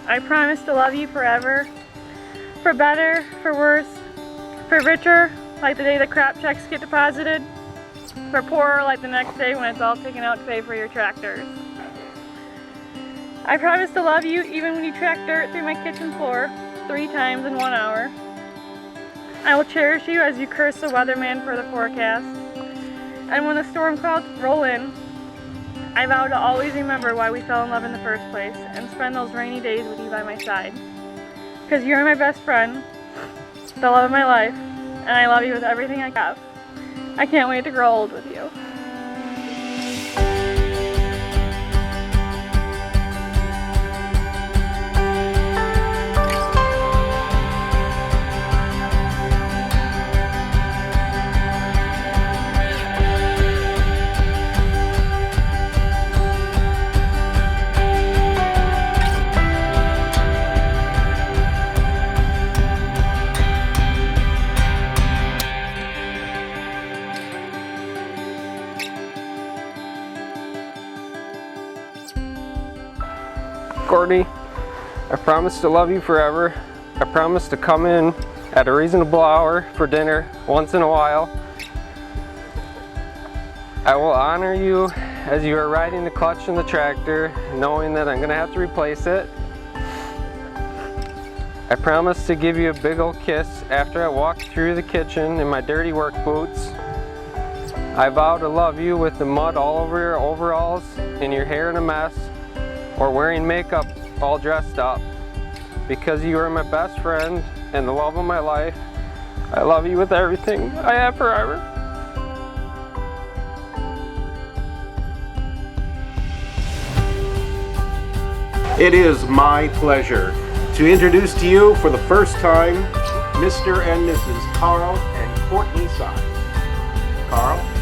I promise to love you forever, for better, for worse, for richer, like the day the crop checks get deposited, for poorer, like the next day when it's all taken out to pay for your tractors. I promise to love you even when you track dirt through my kitchen floor 3 times in 1 hour. I will cherish you as you curse the weatherman for the forecast. And when the storm clouds roll in, I vow to always remember why we fell in love in the first place and spend those rainy days with you by my side. Because you're my best friend, the love of my life, and I love you with everything I have. I can't wait to grow old with you. Courtney, I promise to love you forever. I promise to come in at a reasonable hour for dinner once in a while. I will honor you as you are riding the clutch in the tractor, knowing that I'm going to have to replace it. I promise to give you a big old kiss after I walk through the kitchen in my dirty work boots. I vow to love you with the mud all over your overalls and your hair in a mess, or wearing makeup all dressed up. Because you are my best friend and the love of my life, I love you with everything I have forever. It is my pleasure to introduce to you for the first time Mr. and Mrs. Karl and Courtney Sy. Karl?